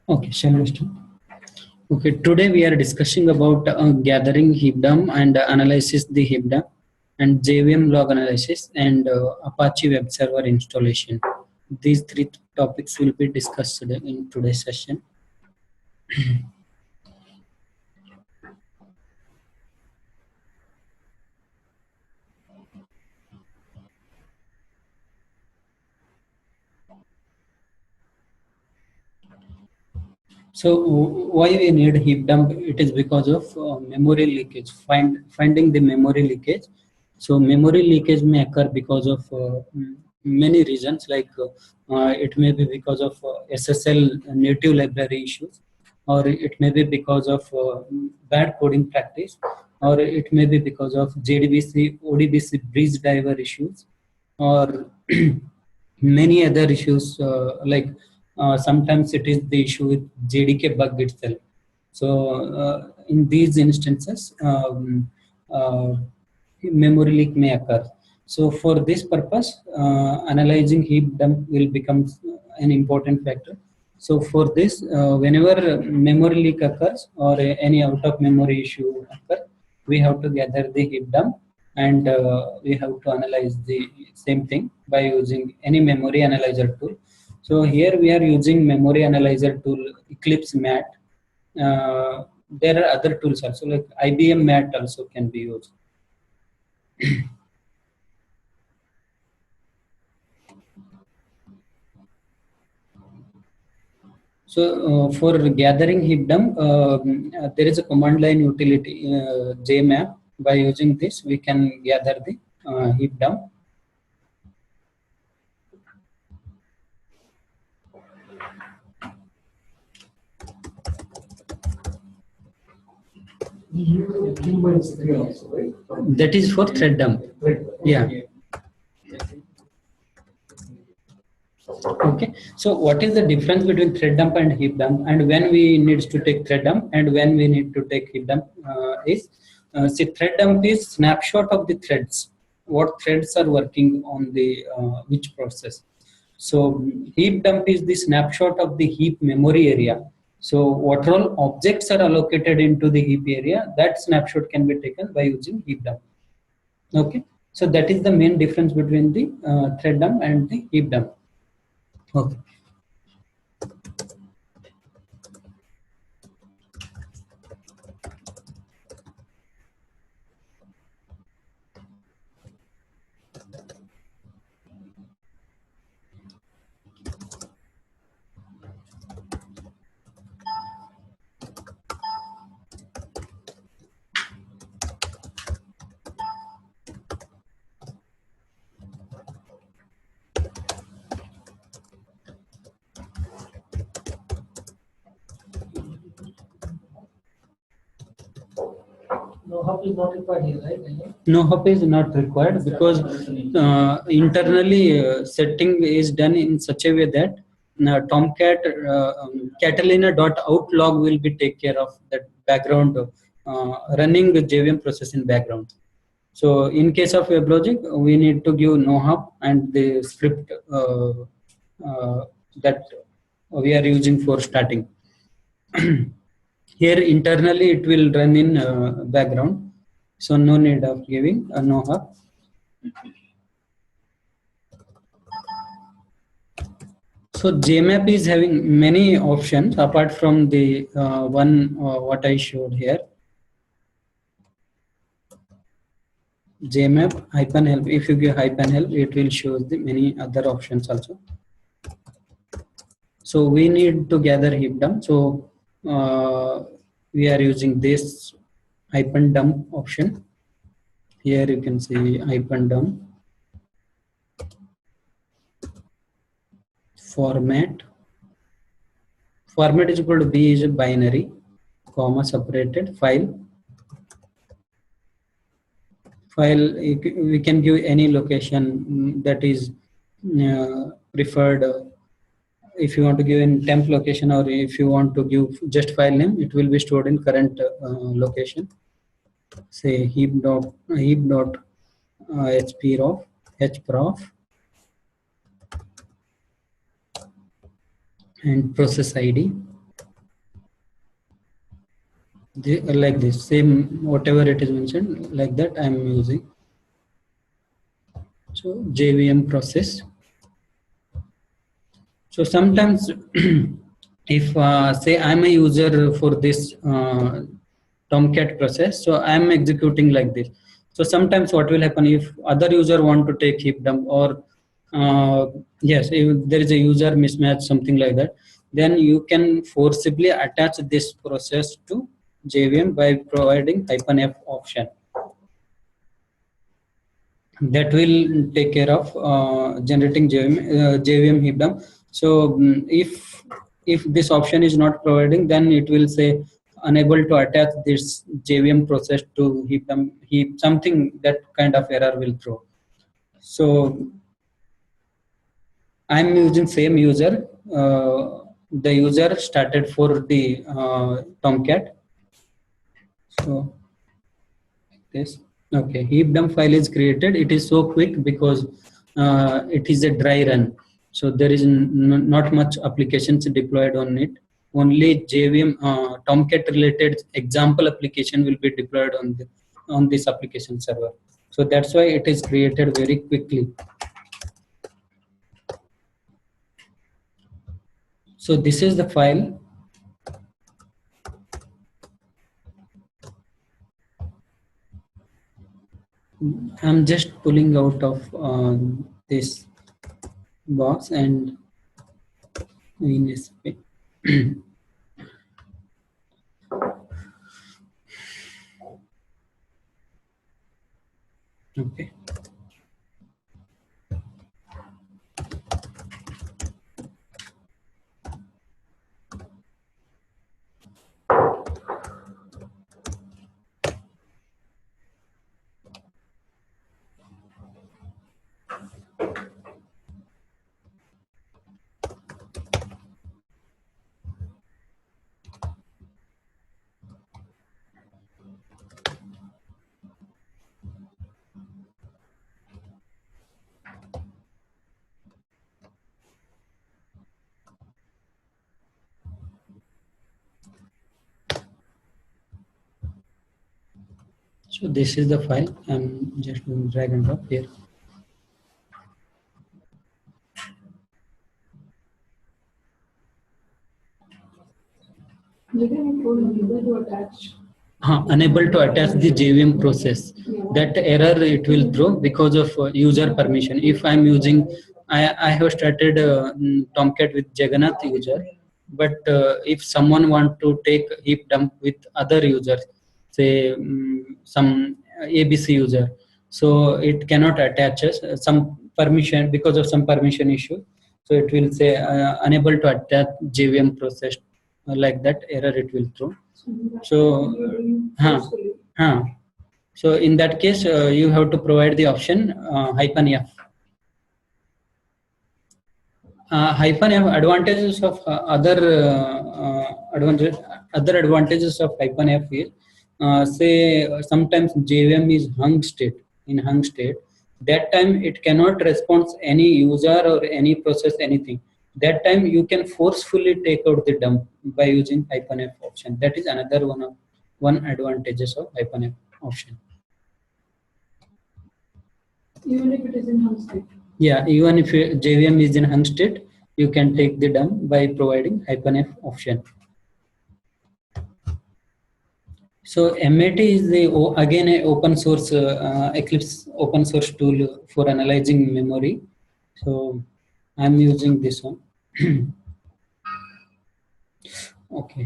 Okay, shall we start? Okay, today we are discussing about gathering heap dump and analysis the heap dump and JVM log analysis and Apache web server installation. These three topics will be discussed today in today's session. So why we need heap dump? It is because of memory leakage. Finding the memory leakage. So memory leakage may occur because of many reasons. Like it may be because of SSL native library issues, or it may be because of bad coding practice, or it may be because of JDBC, ODBC breach driver issues, or many other issues sometimes it is the issue with JDK bug itself. So in these instances, memory leak may occur. So for this purpose, analyzing heap dump will become an important factor. So for this, whenever memory leak occurs or any out of memory issue occurs, we have to gather the heap dump and we have to analyze the same thing by using any memory analyzer tool. So here we are using memory analyzer tool Eclipse MAT. There are other tools also, like IBM MAT also can be used. So for gathering heap dump, there is a command line utility JMap. By using this, we can gather the heap dump. That is for thread dump. Yeah. Okay. So what is the difference between thread dump and heap dump, and when we need to take thread dump and when we need to take heap dump see, thread dump is snapshot of the threads. What threads are working on the which process. So heap dump is the snapshot of the heap memory area. So what all objects are allocated into the heap area, that snapshot can be taken by using heap dump. Okay. So that is the main difference between the thread dump and the heap dump. Okay. No hop is not required here, right? No hop is not required because internally setting is done in such a way that Tomcat Catalina.out log will be take care of that background running the JVM process in background. So in case of WebLogic, we need to give no hop and the script that we are using for starting. Here internally it will run in background, so no need of giving a no hop. So JMap is having many options apart from the one what I showed here. JMap -help. If you give -help, it will show the many other options also. So we need to gather heap dump. So we are using this -dump option. Here you can see -dump. Format is equal to B is a binary, comma separated file. We can give any location that is preferred. If you want to give in temp location or if you want to give just file name, it will be stored in current location. Say heap dot hp hprof and process id. Like this, same whatever it is mentioned, like that I am using. So JVM process. So sometimes if say I'm a user for this Tomcat process, so I'm executing like this. So sometimes what will happen if other user want to take heap dump, or yes, if there is a user mismatch, something like that, then you can forcibly attach this process to JVM by providing -f option. That will take care of generating JVM heap dump. So if this option is not providing, then it will say unable to attach this JVM process to heap, something, that kind of error will throw. So I'm using same user. The user started for the Tomcat. So this. Okay, heap dump file is created. It is so quick because it is a dry run. So there is not much applications deployed on it. Only JVM Tomcat related example application will be deployed on this application server. So that's why it is created very quickly. So this is the file. I'm just pulling out of this box and in this way. Okay. So this is the file. I'm just going to drag and drop here. Unable to attach the JVM process. That error it will throw because of user permission. If I'm using, I have started Tomcat with Jagannath user, but if someone want to take heap dump with other users, say some ABC user, so it cannot attach us some permission because of some permission issue. So it will say unable to attach JVM process, like that error it will throw. So, so in that case, you have to provide the option -f. -f advantages of other advantages of -f is say sometimes JVM is hung state. That time it cannot respond any user or any process anything. That time you can forcefully take out the dump by using -f option. That is another one advantages of -f option. Even if it is in hung state. Yeah, even if JVM is in hung state, you can take the dump by providing -f option. So MAT is again a open source Eclipse open source tool for analyzing memory. So I'm using this one. Okay.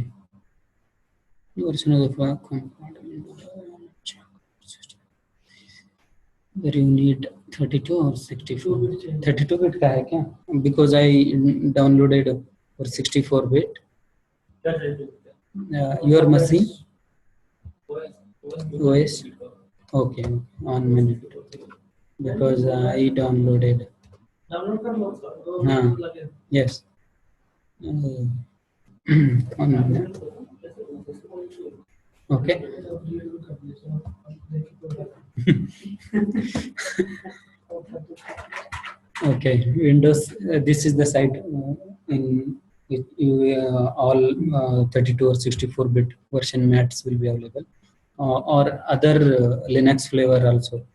Version of where you need 32 or 64. 32 bit का है क्या? Because I downloaded for 64 bit. Your machine? OS? Okay, 1 minute. Because I downloaded. Yes. 1 minute. Okay. Okay, Windows. This is the site in which all 32 or 64-bit version mats will be available, or other Linux flavor also.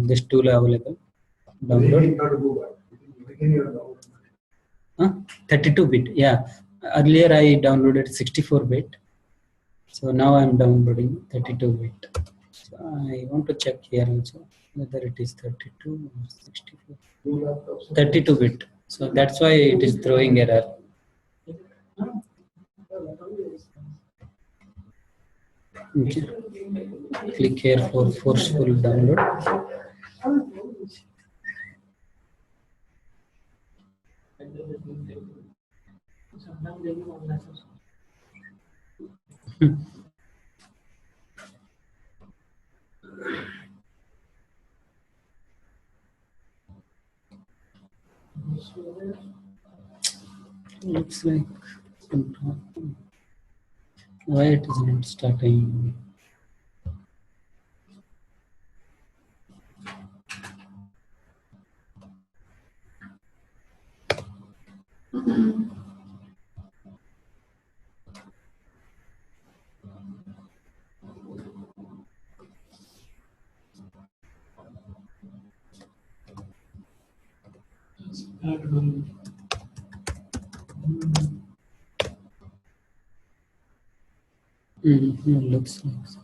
This tool available. Download. 32-bit. Yeah. Earlier I downloaded 64-bit. So now I'm downloading 32-bit. So I want to check here also whether it is 32 or 64. 32-bit. So that's why it is throwing error. Okay. Click here for forceful download. Looks like why it is not starting. Looks like so.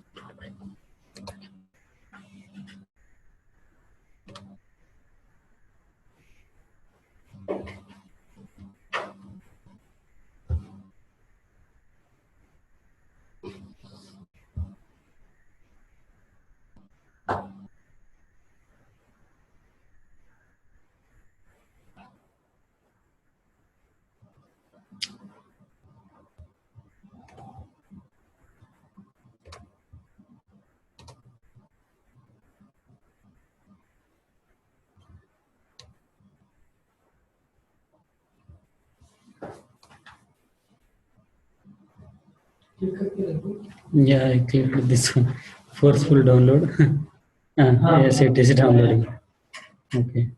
Yeah, I clicked this one. Forceful download. Yes, it is downloading. Okay.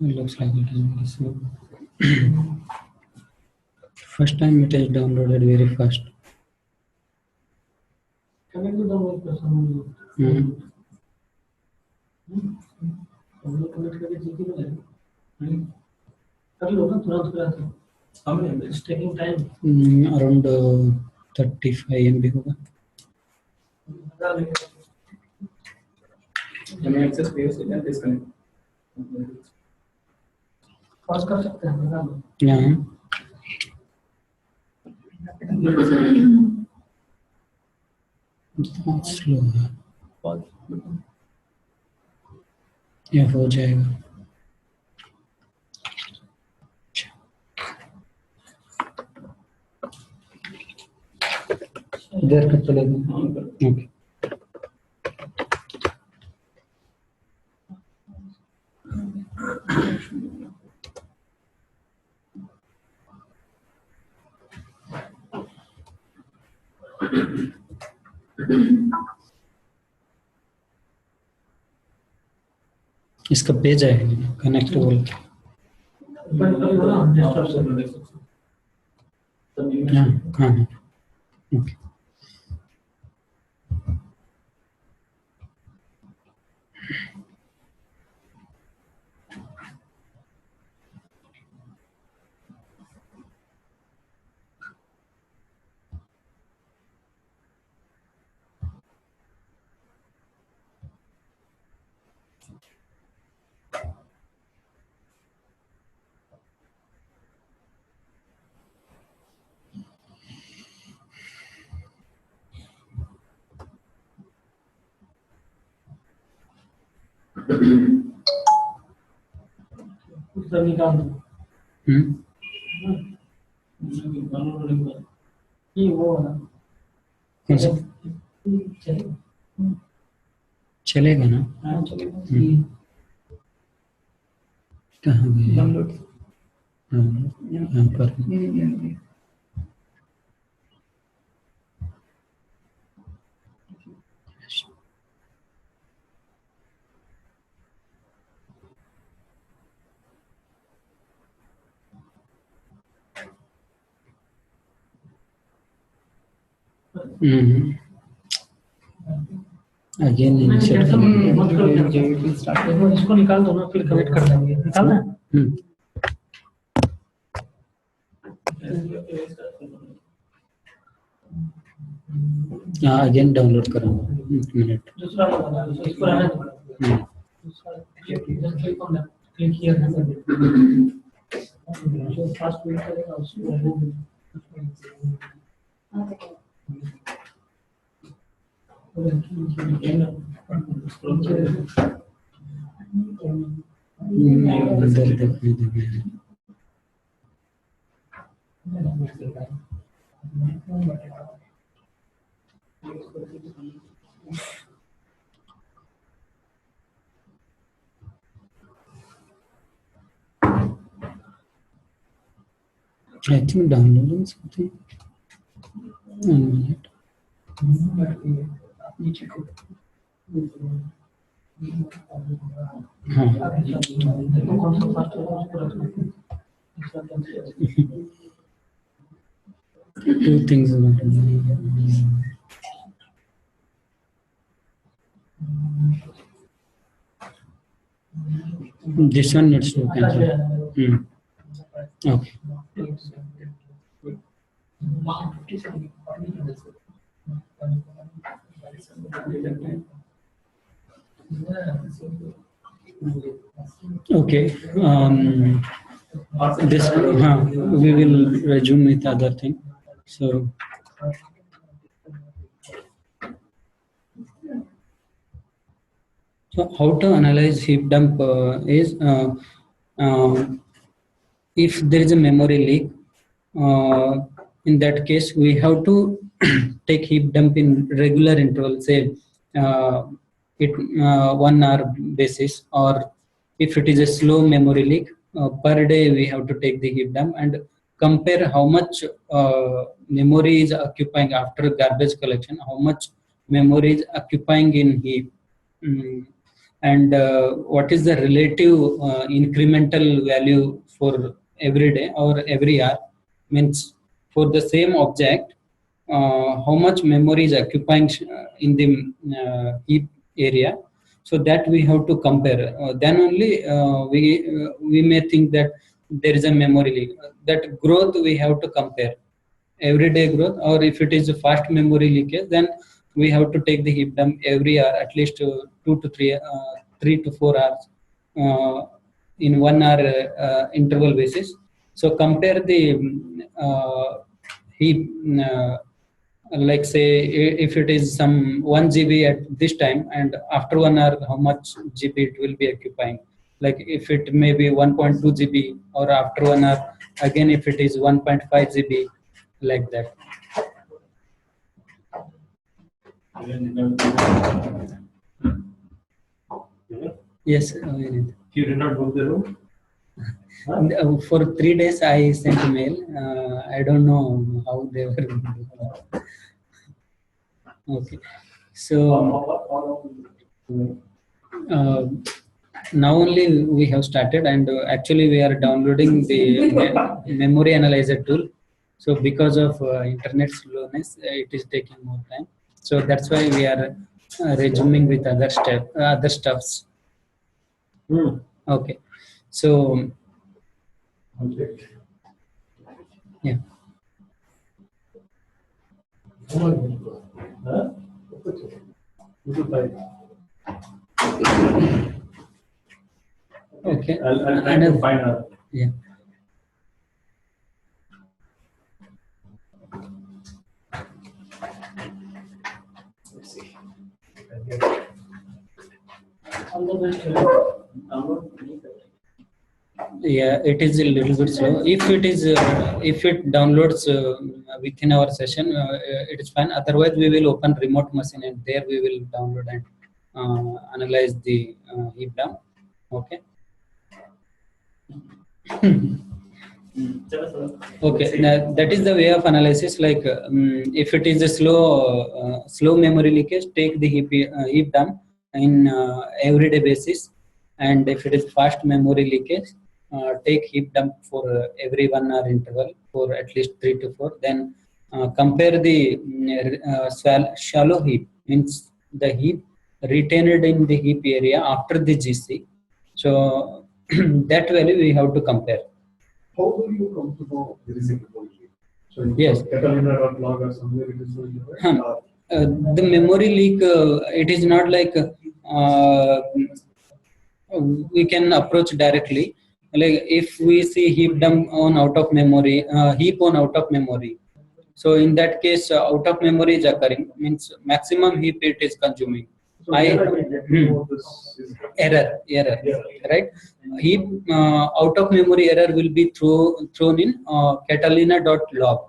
It looks like it is very slow. First time it is downloaded very fast. Mm. It's taking time. Around 35 MB होगा. access page you can disconnect. Pause कर सकते हैं ना. Yeah. बहुत slow है. ये हो जाएगा. इधर कब चलेगा? ओके. इसका पेज है कनेक्ट बोल के. हाँ हाँ ओके. कौन सा चलेगा ना? कहाँ गया? यहाँ पर अगेन इनिशिएट इसको निकाल दो ना, फिर कनेक्ट कर देंगे। निकालना है? हाँ अगेन डाउनलोड करूँगा 1 मिनट। दूसरा इसको रहने दो। दूसरा click on that, click here. जो फर्स्ट वेट करेगा उसको अंदर देखने देंगे। I think downloading something. 1 minute. Two things. This one needs to cancel. Okay. Okay. This we will resume with other thing. So how to analyze heap dump is if there is a memory leak. In that case, we have to take heap dump in regular interval, say it 1 hour basis, or if it is a slow memory leak, per day we have to take the heap dump and compare how much memory is occupying after garbage collection, how much memory is occupying in heap. And what is the relative incremental value for every day or every hour, means for the same object how much memory is occupying in the heap area. So that we have to compare, then only we may think that there is a memory leak. That growth we have to compare, everyday growth, or if it is a fast memory leakage, then we have to take the heap dump every hour, at least 2 to 3 3 to 4 hours in 1 hour interval basis. So compare the heap, like say if it is some 1 GB at this time, and after 1 hour how much GB it will be occupying, like if it may be 1.2 GB, or after 1 hour again if it is 1.5 GB, like that. Yes, You did not book the room? for 3 days I sent a mail. I don't know how they were. Okay, so now only we have started, and actually we are downloading the memory analyzer tool. So because of internet slowness, it is taking more time. So that's why we are resuming with other stuffs. Okay, so yeah. Okay. I'll try to find out. Yeah. Let's see. Yeah, it is a little bit slow. If it downloads within our session, it is fine. Otherwise, we will open remote machine and there we will download and analyze the heap dump. Okay. Okay, now that is the way of analysis. Like if it is a slow memory leakage, take the heap dump in everyday basis, and if it is fast memory leakage, take heap dump for every 1 hour interval for at least 3 to 4. Then compare the shallow heap, means the heap retained in the heap area after the GC. So that value we have to compare. How do you come to know there is a memory leak? So in Yes. Catalina.log or somewhere it is showing, right? The memory leak, it is not like we can approach directly. Like if we see heap dump on out of memory, heap on out of memory. So in that case, out of memory is occurring, means maximum heap it is consuming. So where I will get to know this is Error, right? Heap out of memory error will be thrown in Catalina.log.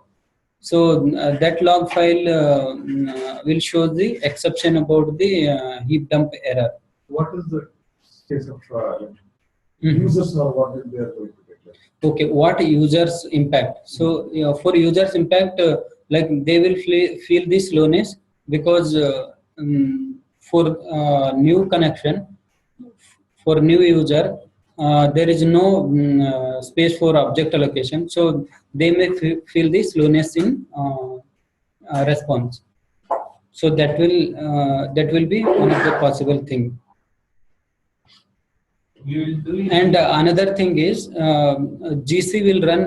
So that log file will show the exception about the heap dump error. what is the case of Mhm. users or what is their going to get? Okay, what users impact? So for users impact, like they will feel the slowness because for new connection, for new user, there is no space for object allocation. So they may feel the slowness in response. So that will be one of the possible thing. And another thing is GC will run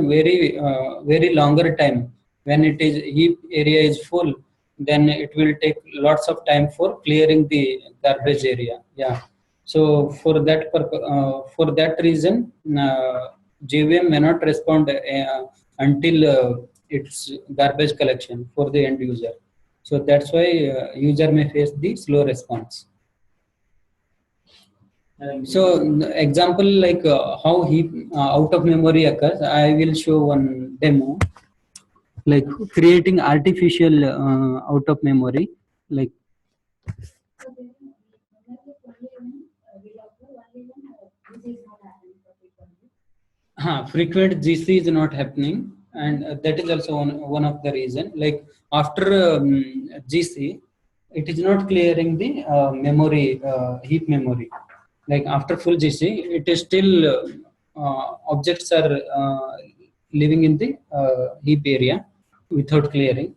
very longer time when it is heap area is full. Then it will take lots of time for clearing the garbage area. Yeah. So for that reason, JVM may not respond until it's garbage collection for the end user. So that's why user may face the slow response. So example like how heap out of memory occurs, I will show one demo, like creating artificial out of memory, like frequent GC is not happening, and that is also one of the reason. Like after GC, it is not clearing the memory heap memory. Like after full GC, it is still objects are living in the heap area without clearing.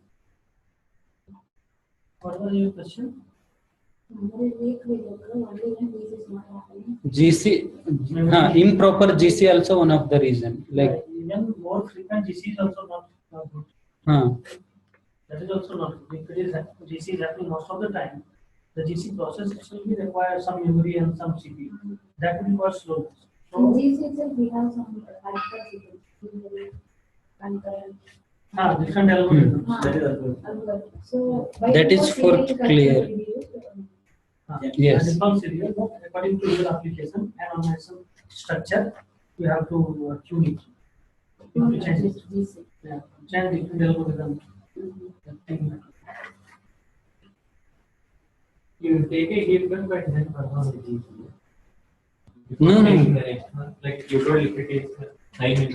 What was your question? GC, improper GC also one of the reason. Like even more frequent GC is also not good. That is also not good. If it is GC is happening most of the time, the GC process will be require some memory and some CPU. That will cause slowness. In GC itself, we have some factors concurrent. Different algorithms. That is Algorithm. So That is for clear. Yes. And from serial, according to your application and on some structure, you have to tune it. You have to change it. Yeah. Change different algorithm. You take a heap gun, but then perform the GC. No. Like you told, if it is 9 minutes,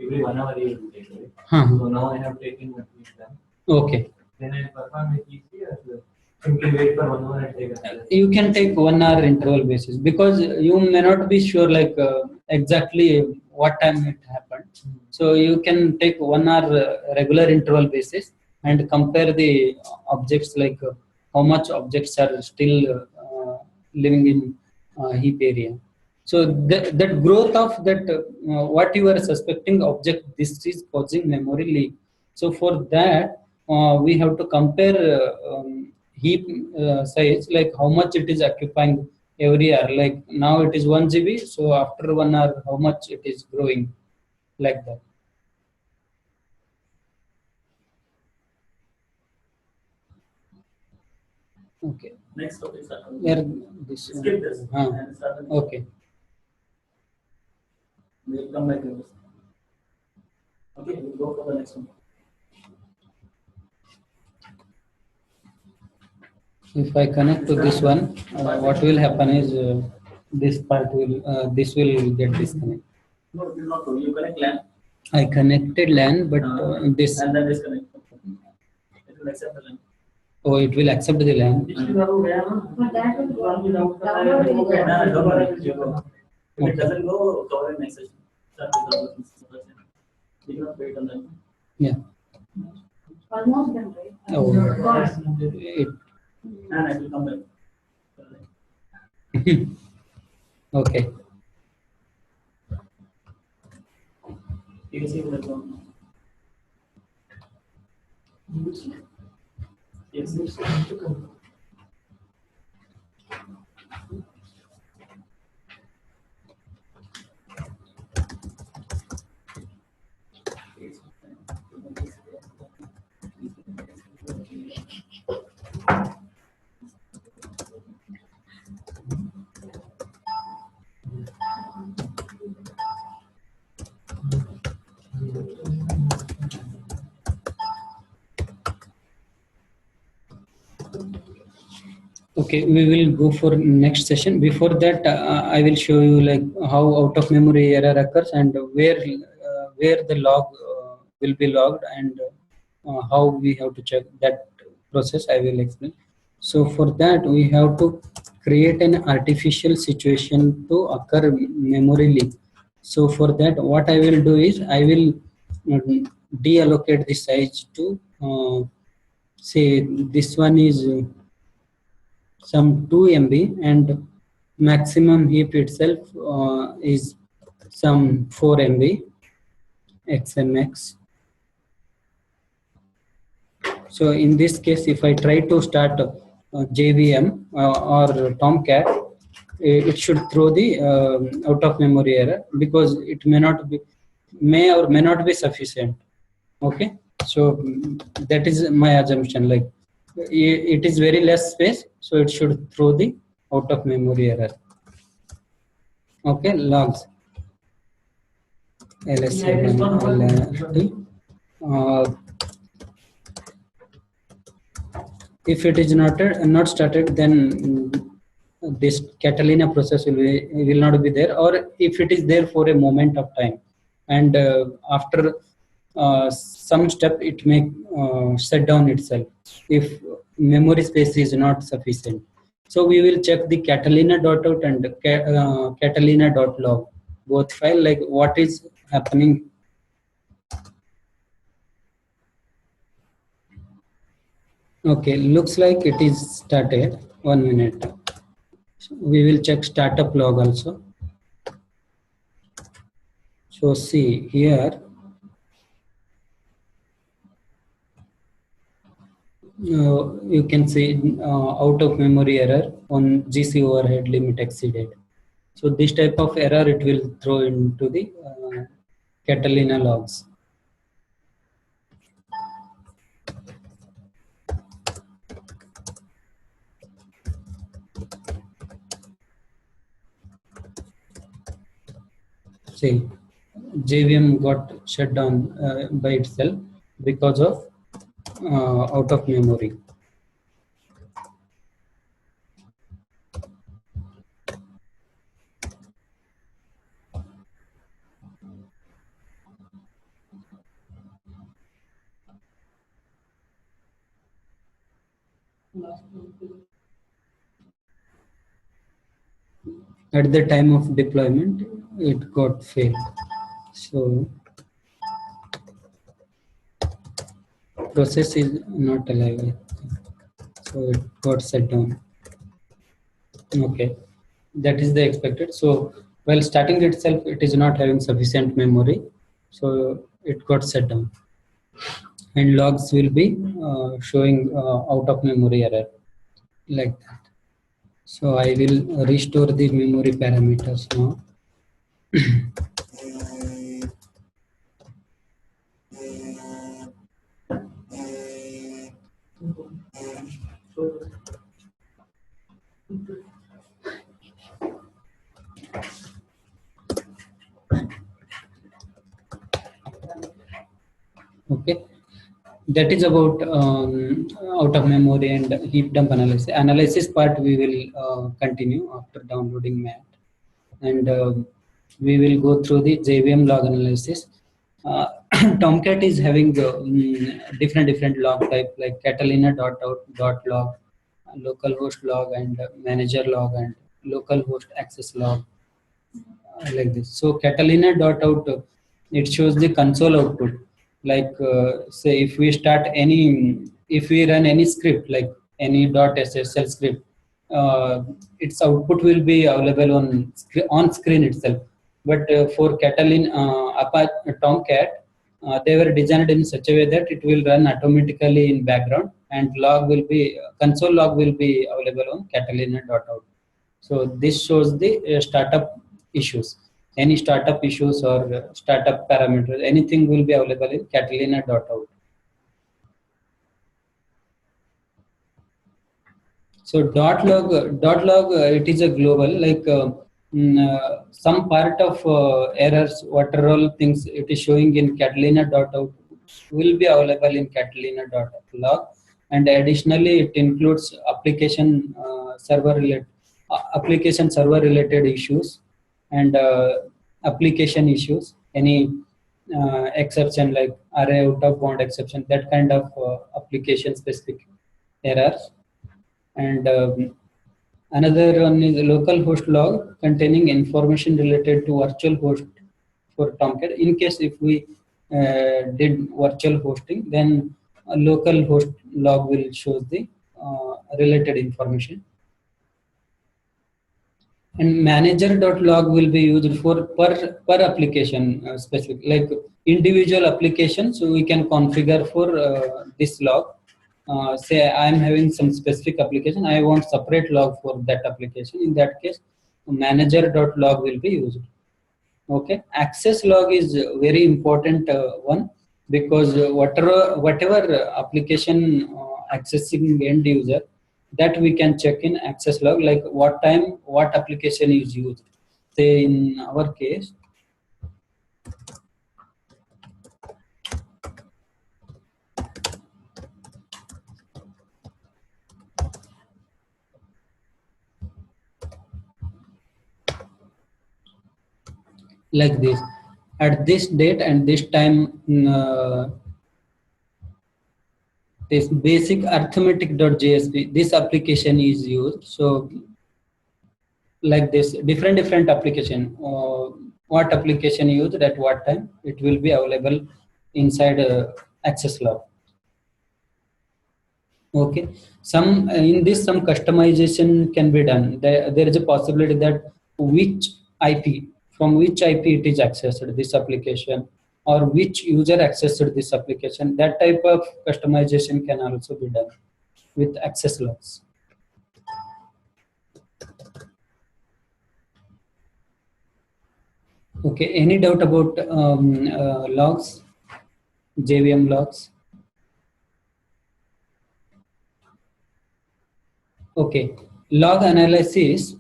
every 1 hour you will take it. So now I have taken what we've done. Okay. Then I perform a GC or simply wait for 1 hour and take another. You can take 1 hour interval basis because you may not be sure like exactly what time it happened. So you can take 1 hour regular interval basis and compare the objects, like how much objects are still living in heap area. So that growth of that what you are suspecting object, this is causing memory leak. So for that we have to compare heap size, like how much it is occupying every hour. Like now it is 1 GB, so after 1 hour how much it is growing, like that. Okay. Next topic, start. Where this? Skip this and start. Okay. We'll come back to this. Okay, we'll go for the next one. If I connect to this one, what will happen is this part will this will get disconnected. No, it will not go. You connect LAN. I connected LAN, but this. And then disconnect. It will accept the LAN. Oh, it will accept the LAN. But that will go. Download it. Don't worry, you go. If Okay. it doesn't go, cover it next session. Start with the you cannot wait on that. Yeah. Almost done, right? Oh. Gone. It, And I will come back. okay. You can see that one. Yes. Okay, we will go for next session. Before that, I will show you like how out of memory error occurs and where the log will be logged and how we have to check that process. I will explain. So for that, we have to create an artificial situation to occur memory leak. So for that, what I will do is I will deallocate the size to say this one is some 2 MB and maximum heap itself is some 4 MB XMX. So in this case, if I try to start JVM or Tomcat, it should throw the out of memory error because it may or may not be sufficient. Okay, so that is my assumption. Like it is very less space, so it should throw the out of memory error. Okay, logs ls7 lrt. If it is not started, then this Catalina process will not be there, or if it is there for a moment of time, and after some step it may shut down itself if memory space is not sufficient. So we will check the catalina.out and catalina.log, both file, like what is happening. Okay, looks like it is started. 1 minute. So we will check startup log also. So see here, you can see out of memory error on GC overhead limit exceeded. So this type of error it will throw into the Catalina logs. See, JVM got shut down by itself because of out of memory. At the time of deployment, it got failed. So process is not alive. So it got shut down. Okay, that is the expected. So while starting itself, it is not having sufficient memory, so it got shut down. And logs will be showing out of memory error like that. So I will restore the memory parameters now. Okay, that is about out of memory and heap dump analysis. Analysis part we will continue after downloading mat, and we will go through the JVM log analysis. Tomcat is having different log type like Catalina.out.log, localhost log, and manager log, and localhost access log, like this. So Catalina.out, it shows the console output. Like say if we start if we run any script like any .ssl script, its output will be available on screen itself. But for Tomcat, they were designed in such a way that it will run automatically in background, and console log will be available on Catalina.out. So this shows the startup issues. Any startup issues or startup parameters, anything will be available in Catalina.out. So dot log, it is a global, like some part of errors, what are all things it is showing in Catalina.out will be available in Catalina.log, and additionally it includes application server related issues, and application issues, any exception like array out of bound exception, that kind of application specific errors. And another one is local host log containing information related to virtual host for Tomcat. In case if we did virtual hosting, then a local host log will show the related information. And manager.log will be used for per application specific, like individual application. So we can configure for this log. Say I am having some specific application, I want separate log for that application. In that case, manager.log will be used. Okay, access log is a very important one, because whatever application accessing end user, that we can check in access log, like what time what application is used. Say in our case, like this, at this date and this time, this basic arithmetic.jsp, this application is used. So like this, different application, what application used at what time, it will be available inside access log. Okay, in this some customization can be done. There is a possibility that from which IP it is accessed, this application, or which user accessed this application. That type of customization can also be done with access logs. Okay, any doubt about logs, JVM logs? Okay, log analysis.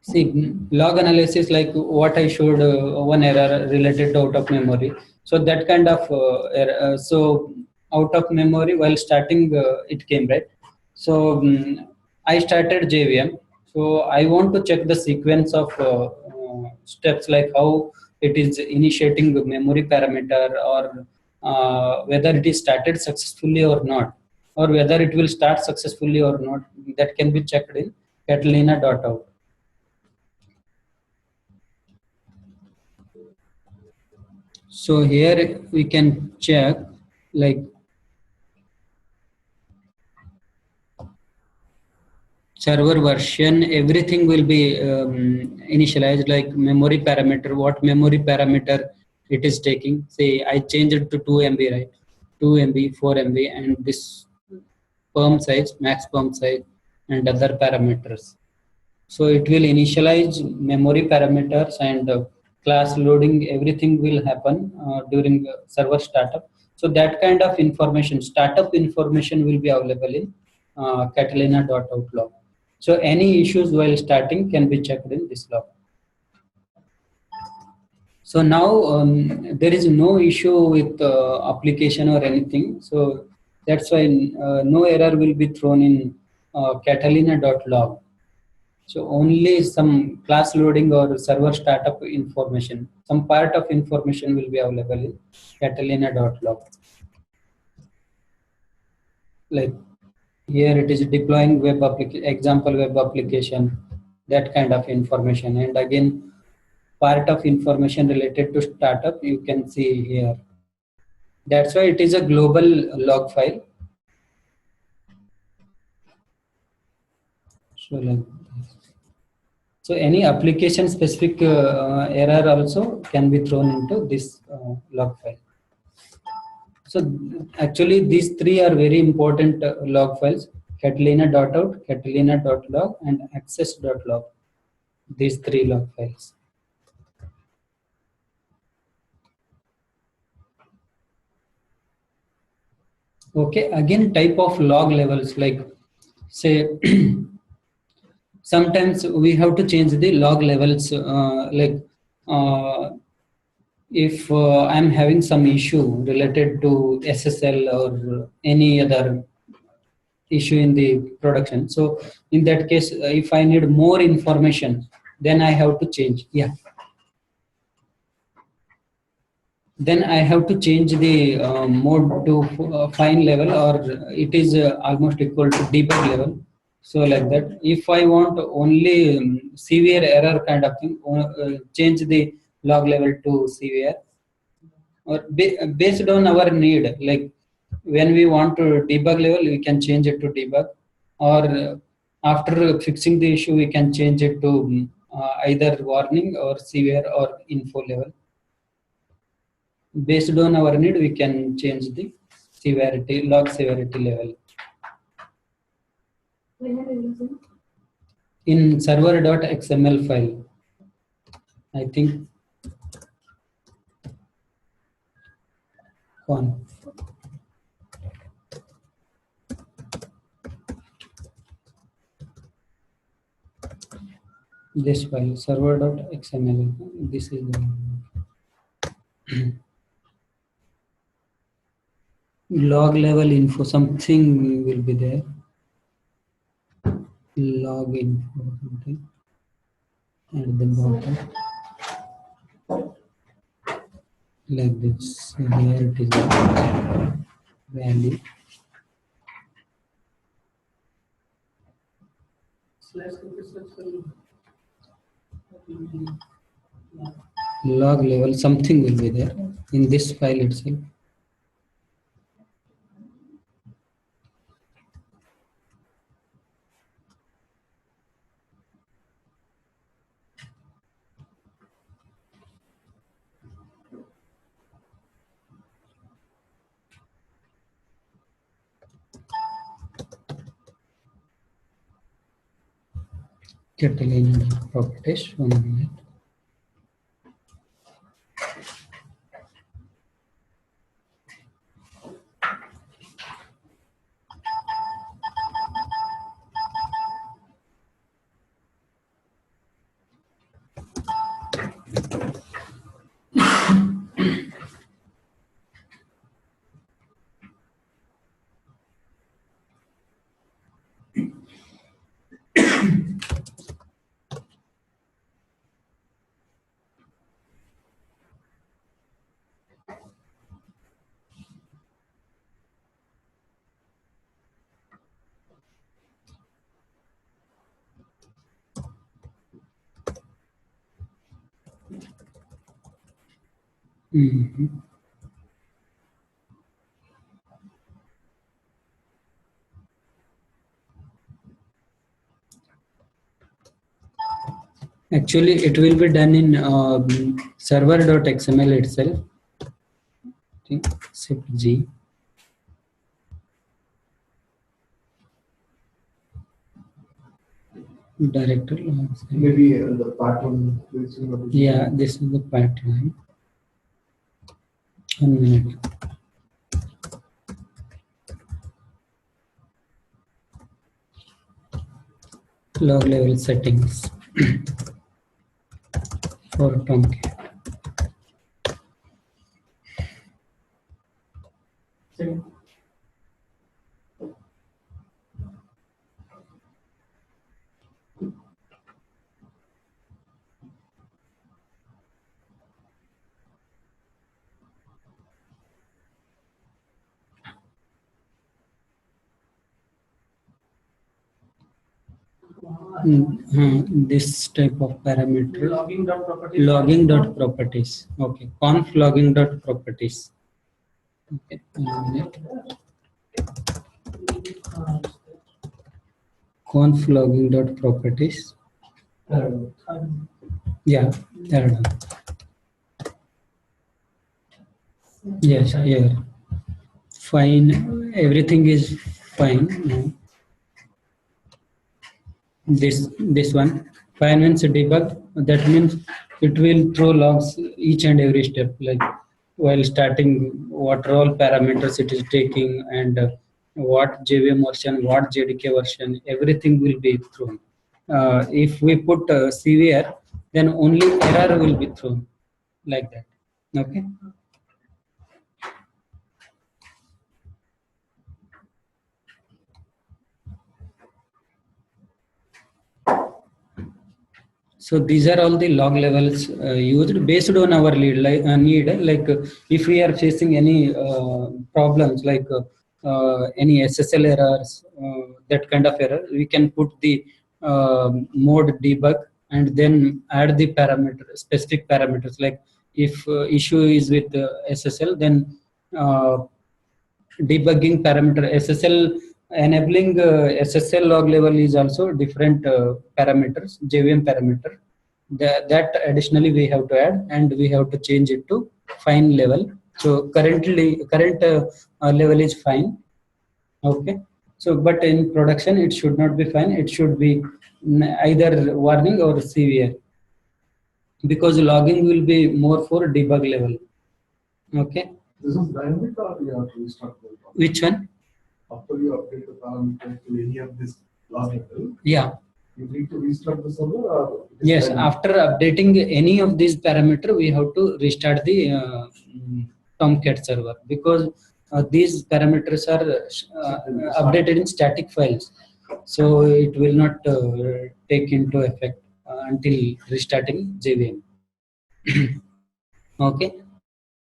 See, log analysis, like what I showed, one error related to out of memory. So that kind of error, so out of memory while starting, it came, right? So I started JVM. So I want to check the sequence of steps, like how it is initiating the memory parameter, or whether it is started successfully or not, or whether it will start successfully or not. That can be checked in Catalina.out. So here we can check, like server version, everything will be initialized, like memory parameter, what memory parameter it is taking. Say I changed it to 2 MB, right? 2 MB, 4 MB, and this perm size, max perm size, and other parameters. So it will initialize memory parameters, and class loading, everything will happen during server startup. So that kind of information, startup information, will be available in Catalina.out log. So any issues while starting can be checked in this log. So now there is no issue with application or anything. So that's why no error will be thrown in Catalina.log. So only some class loading or server startup information, some part of information will be available in Catalina.log. Like here it is deploying web application, example web application, that kind of information. And again, part of information related to startup you can see here. That's why it is a global log file. So like this. So any application specific error also can be thrown into this log file. So actually these three are very important log files: Catalina.out, Catalina.log, and access.log. These three log files. Okay, again type of log levels, like say sometimes we have to change the log levels, if I'm having some issue related to SSL or any other issue in the production. So in that case, if I need more information, then I have to change. Yeah. Then I have to change the mode to fine level, or it is almost equal to debug level. So like that, if I want only severe error kind of thing, change the log level to severe, or based on our need. Like when we want to debug level, we can change it to debug, or after fixing the issue, we can change it to either warning or severe or info level. Based on our need, we can change the severity, log severity level. Where are you using? In server.xml file, I think one. This file, server.xml. This is the log level info, something will be there. Log info, something at the bottom. Like this. Here it is the value. Log level, something will be there in this file itself. Catalina properties, 1 minute. Actually, it will be done in server.xml itself. Shift G. Directory. Maybe the pattern. Yeah, this is the pattern. 1 minute. log level settings for Tomcat. This type of parameter. Logging dot properties. Okay. Conf logging dot properties. Okay. Conf logging dot properties. Yeah. Third one. Yes. Here. Fine. Everything is fine. This one. Fine means debug. That means it will throw logs each and every step, like while starting what are all parameters it is taking, and what JVM version, what JDK version, everything will be thrown. If we put severe, then only error will be thrown, like that. Okay. So these are all the log levels used based on our need. Like if we are facing any problems, like any SSL errors, that kind of error, we can put the mode debug and then add the parameter, specific parameters. Like if issue is with SSL, then debugging parameter SSL, enabling SSL log level is also different parameters, JVM parameter. That additionally we have to add, and we have to change it to fine level. So current level is fine. Okay. So but in production it should not be fine. It should be either warning or severe, because logging will be more for debug level. Okay. This is dynamic or you have to restart the process? Which one? After you update the parameter to any of this last level, Yeah. you need to restart the server or Yes, dynamic? after updating any of these parameter, we have to restart the Tomcat server, because these parameters are updated in static files. So it will not take into effect until restarting JVM. Okay.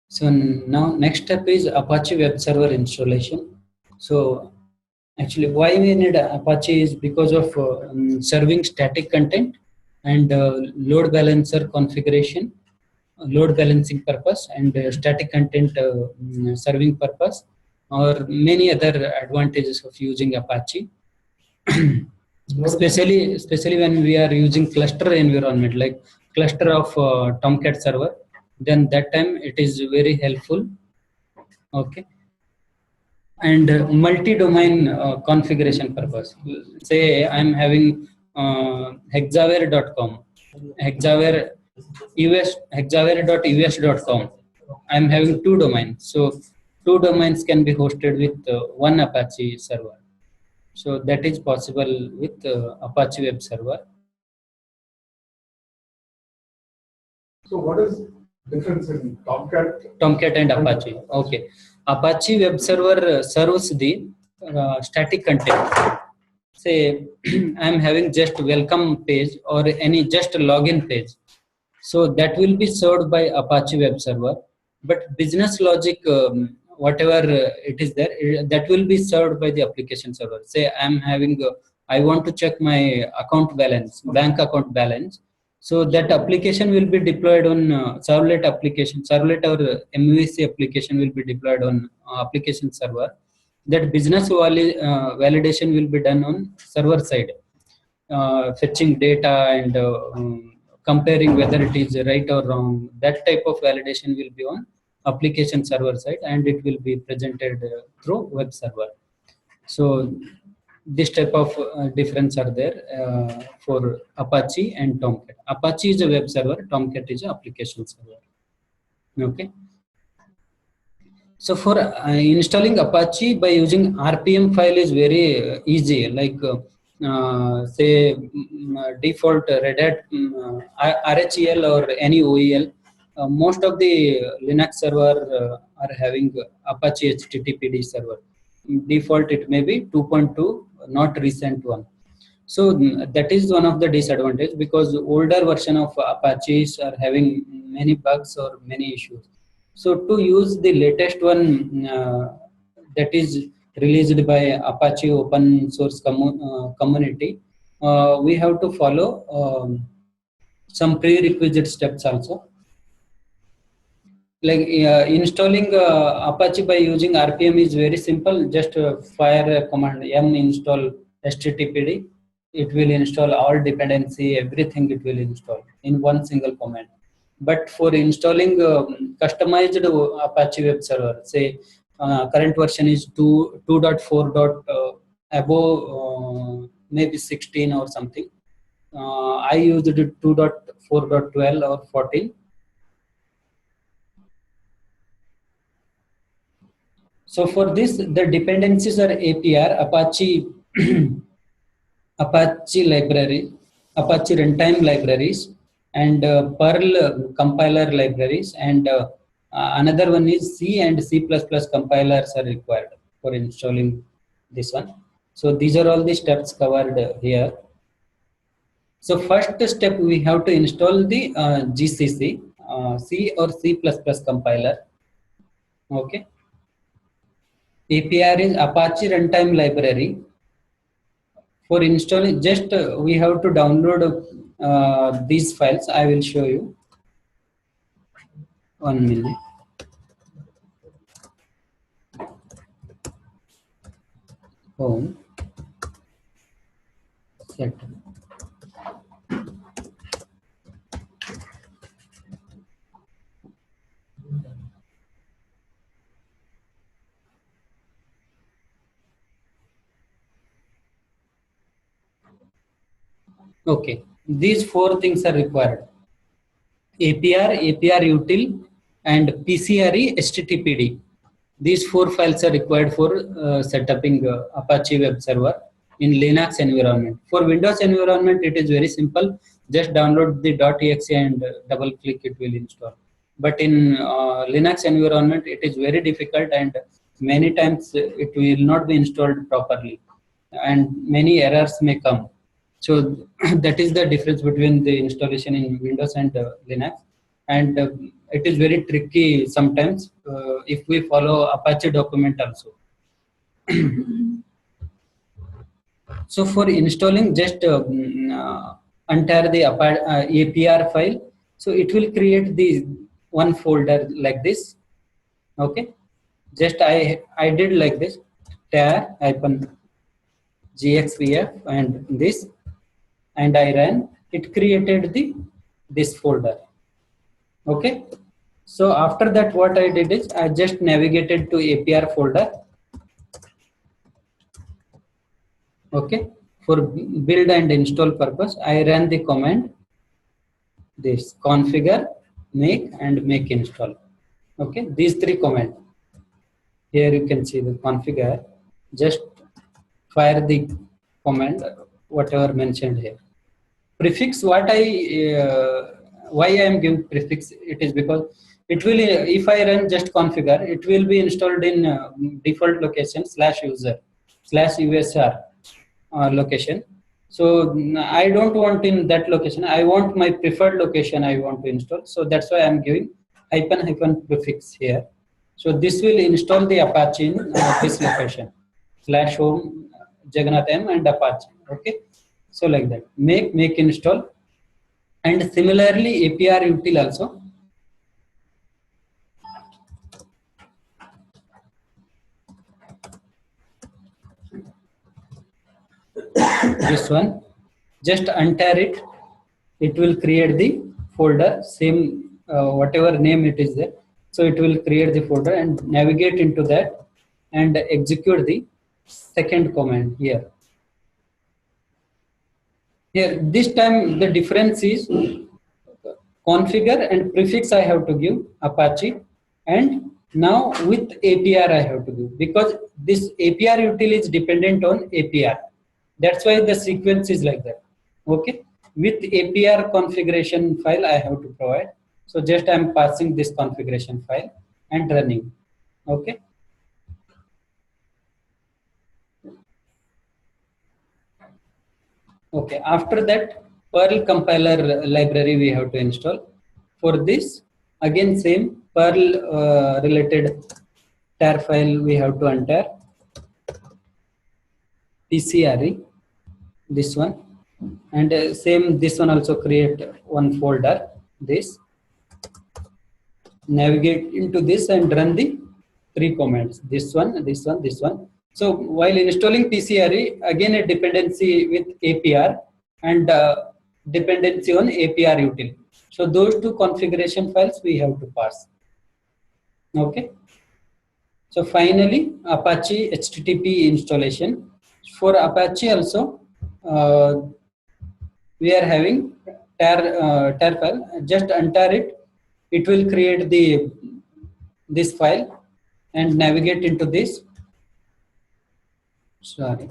So now next step is Apache web server installation. So actually why we need Apache is because of serving static content and load balancer configuration, load balancing purpose, and static content serving purpose, or many other advantages of using Apache. especially when we are using cluster environment, like cluster of Tomcat server, then that time it is very helpful. Okay. And multi-domain configuration purpose. Say I'm having hexaware.com, hexaware hexaware.us.com. I'm having two domains, so two domains can be hosted with one Apache server. So that is possible with Apache web server. So what is difference in Tomcat and Apache? Okay. Apache web server serves the static content. Say I'm having just welcome page or any just login page. So that will be served by Apache web server. But business logic, whatever it is there, that will be served by the application server. Say I'm having, I want to check my account balance, bank account balance. So that application will be deployed on servlet application, servlet or MVC application will be deployed on application server. That business validation will be done on server side, fetching data and comparing whether it is right or wrong. That type of validation will be on application server side, and it will be presented through web server. So this type of difference are there for Apache and Tomcat. Apache is a web server, Tomcat is an application server. Okay. So for installing Apache by using RPM file is very easy. Like say default Red Hat RHEL or any OEL, most of the Linux server are having Apache HTTPD server. Default it may be 2.2, not recent one. So that is one of the disadvantage, because older version of Apaches are having many bugs or many issues. So to use the latest one that is released by Apache open source community, we have to follow some prerequisite steps also. Like installing Apache by using RPM is very simple. Just fire a command yum install httpd. It will install all dependency, everything it will install in one single command. But for installing customized Apache web server, say current version is 2.4. Above maybe 16 or something. I used it 2.4.12 or 14. So for this, the dependencies are APR, Apache, Apache library, Apache runtime libraries, and Perl compiler libraries, and another one is C and C++ compilers are required for installing this one. So these are all the steps covered here. So first step, we have to install the GCC, C or C++ compiler. Okay. APR is Apache Runtime Library. For installing, just we have to download these files. I will show you. 1 minute. Home. Set. Okay, these four things are required: APR, APR util, and PCRE HTTPD. These four files are required for setting Apache web server in Linux environment. For Windows environment, it is very simple. Just download the .exe and double click, it will install. But in Linux environment, it is very difficult, and many times it will not be installed properly, and many errors may come. So that is the difference between the installation in Windows and Linux, and it is very tricky sometimes if we follow Apache document also. So for installing, just enter the APR file. So it will create the one folder like this. Okay, just I did like this, tar -gxvf and this, and I ran. It created this folder. Okay, so after that, what I did is I just navigated to APR folder. Okay, for build and install purpose, I ran the command this configure, make, and make install. Okay, these three commands. Here you can see the configure. Just fire the command whatever mentioned here. Prefix, what why I am giving prefix, it is because it will, if I run just configure, it will be installed in default location /user /usr location. So I don't want in that location. I want my preferred location I want to install. So that's why I'm giving -- prefix here. So this will install the Apache in this location /home Jagannath M and Apache. Okay. So like that, make install, and similarly APR util also. This one, just untar it. It will create the folder, same whatever name it is there. So it will create the folder and navigate into that and execute the second command here. Here, this time the difference is configure and prefix I have to give Apache, and now with APR I have to give, because this APR util is dependent on APR. That's why the sequence is like that. Okay. With APR configuration file I have to provide. So just I am passing this configuration file and running. Okay. Okay. After that, Perl compiler library we have to install. For this, again same Perl related tar file we have to enter. PCRE, this one, and same this one also create one folder. This, navigate into this and run the 3 commands. This one, this one, this one. So while installing PCRE, again a dependency with APR and dependency on APR util. So those 2 configuration files we have to pass. Okay. So finally, Apache HTTP installation. For Apache also, we are having tar file. Just untar it. It will create this file and navigate into this. Sorry.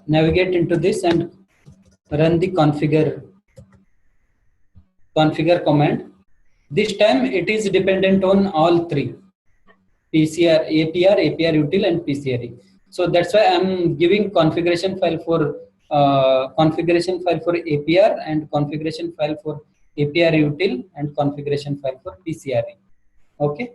Navigate into this and run the configure command. This time it is dependent on all 3. PCR, APR util and PCRE. So that's why I'm giving configuration file for APR and configuration file for APR util and configuration file for PCRE. Okay.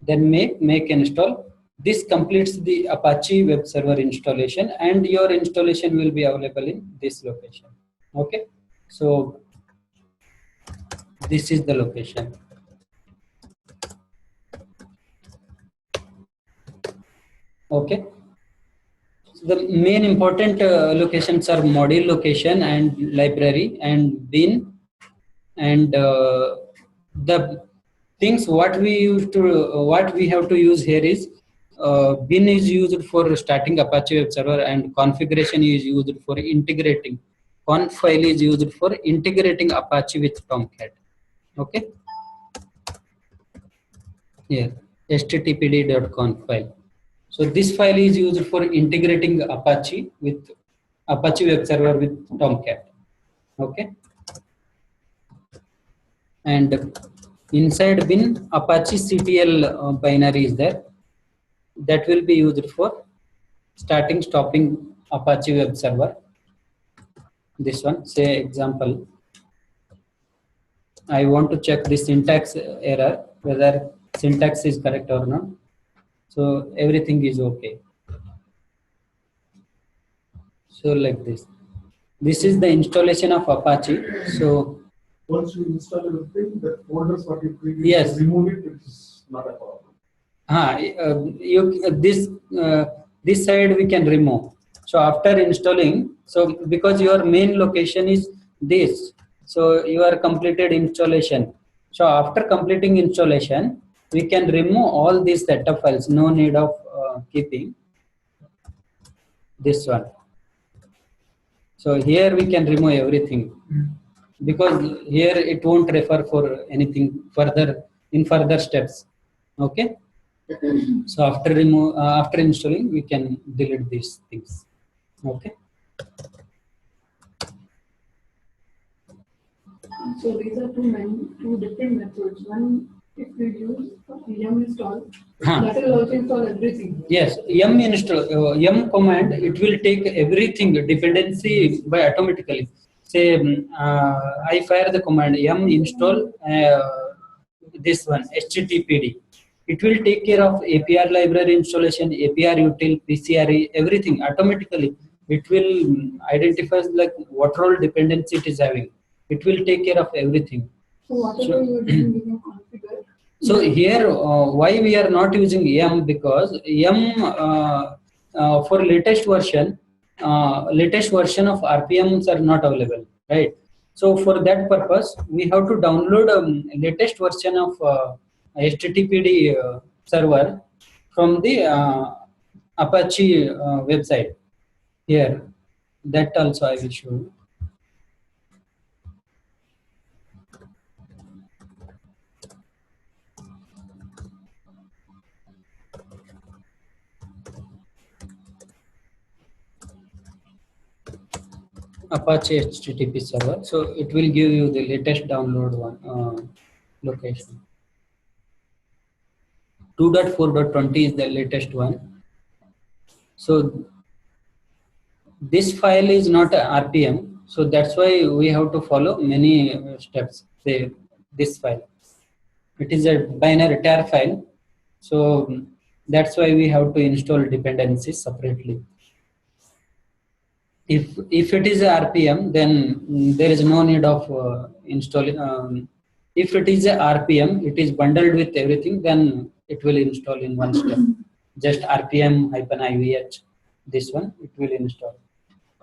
Then make install. This completes the Apache web server installation, and your installation will be available in this location. Okay. So this is the location. Okay. The main important locations are module location and library and bin, and the things what we have to use here is bin is used for starting Apache web server, and configuration is used for integrating. Conf file is used for integrating Apache with Tomcat. Okay. Here, httpd.conf file. So this file is used for integrating Apache web server with Tomcat. Okay. And inside bin, Apache CTL binary is there. That will be used for starting, stopping Apache web server. This one, say example, I want to check the syntax error, whether syntax is correct or not. So everything is okay. So like this. This is the installation of Apache. So once you install everything, the folders what you create, yes, remove it, it's not a problem. This side we can remove. So after installing, so because your main location is this, so you are completed installation. So after completing installation, we can remove all these setup files. No need of keeping this one. So here we can remove everything, because here it won't refer for anything further in further steps. Okay. So after installing, we can delete these things. Okay. So these are two different methods. One, if we use yum install, that will also install everything. Yes, yum install, yum command, it will take everything dependency by automatically. Say I fire the command yum install this one HTTPD. It will take care of APR library installation, APR util, PCRE, everything automatically. It will identify like what role dependency it is having. It will take care of everything. So whatever you are doing, you can configure. So here, why we are not using yum? Because yum for latest version of RPMs are not available, right? So for that purpose, we have to download latest version of HTTPD server from the Apache website. Here, that also I will show you. Apache HTTP server. So it will give you the latest download one location. 2.4.20 is the latest one. So this file is not a RPM, so that's why we have to follow many steps. Say this file, it is a binary tar file, so that's why we have to install dependencies separately. If it is a RPM, then there is no need of installing. If it is a RPM, it is bundled with everything, then it will install in one step. Just RPM-IVH, this one, it will install.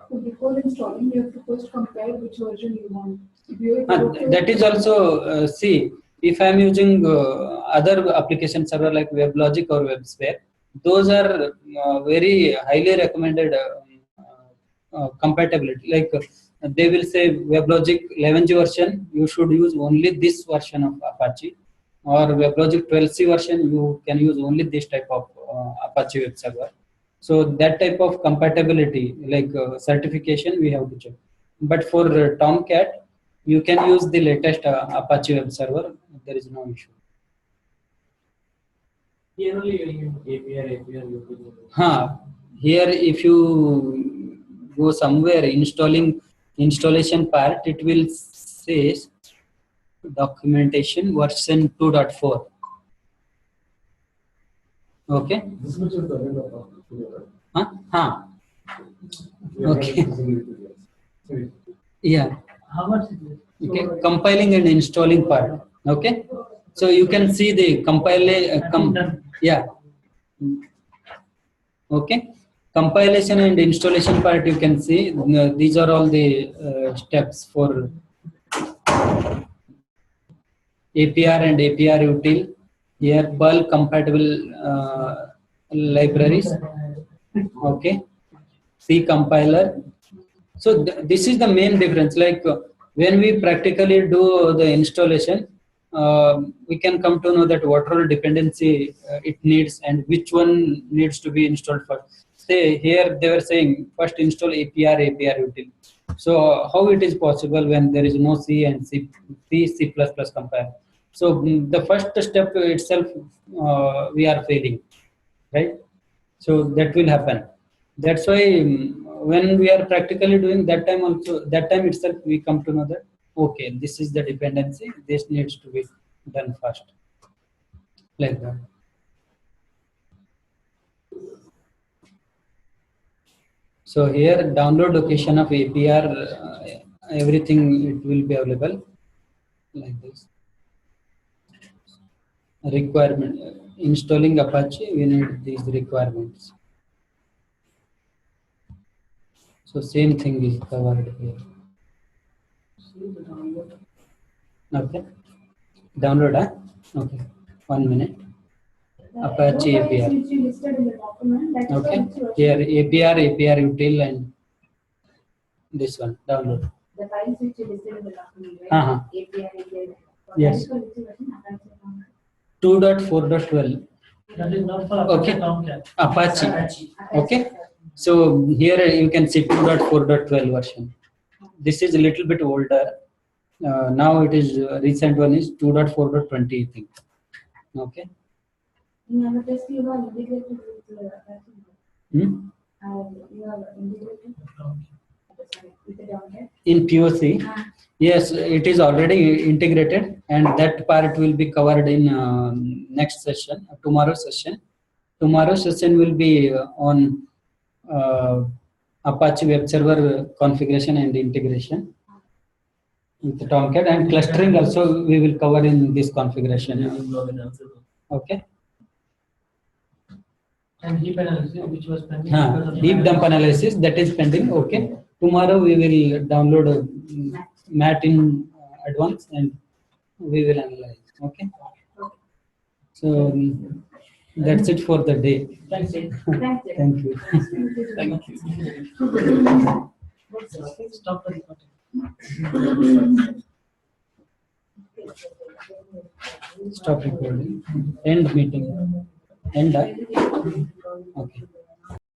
So before installing, you have to first compare which version you want. That is also, see, if I am using other application server like WebLogic or WebSphere, those are very highly recommended compatibility. Like they will say WebLogic 11G version, you should use only this version of Apache, or WebLogic 12C version, you can use only this type of Apache web server. So that type of compatibility, like certification, we have to check. But for Tomcat, you can use the latest Apache web server. There is no issue. Here only API. Here if you go somewhere installation part, it will say documentation version 2.4. Okay. This much is the end of Okay. Yeah. How much is it? Okay. Compiling and installing part. Okay. So you can see the yeah. Okay. Compilation and installation part, you can see these are all the steps for APR and APR util. Here Perl compatible libraries. Okay. C compiler. So this is the main difference. Like when we practically do the installation, we can come to know that what all dependency it needs and which one needs to be installed first. Say here they were saying first install APR util. So how it is possible when there is no C and C++ compiler? So the first step itself we are failing, right? So that will happen. That's why when we are practically doing that time also, that time itself we come to know that okay, this is the dependency, this needs to be done first, like that. So here download location of APR, everything it will be available like this. Requirement, installing Apache, we need these requirements. So same thing is covered here. Okay. Download, okay. 1 minute. Apache APR. Okay. Here APR util and this one download. The files which you listed in the document, right? API. Yes. 2.4.12. That is not for Okay. Tomcat. Apache. Okay. So here you can see 2.4.12 version. This is a little bit older. Now it is recent one is 2.4.20, I think. Okay. In our test, you are integrated with Apache. You are integrated with the Tomcat. In POC, yes, it is already integrated, and that part will be covered in next session, tomorrow's session. Tomorrow's session will be on Apache web server configuration and integration with the Tomcat, and clustering also we will cover in this configuration. Okay. And heap analysis, which was pending. Heap dump analysis, that is pending. Okay. Tomorrow we will download MAT in advance and we will analyze. Okay. So that's it for the day. Thanks, Jay. Thank you. Thank you. Stop the recording. Stop recording. End meeting. End. Okay.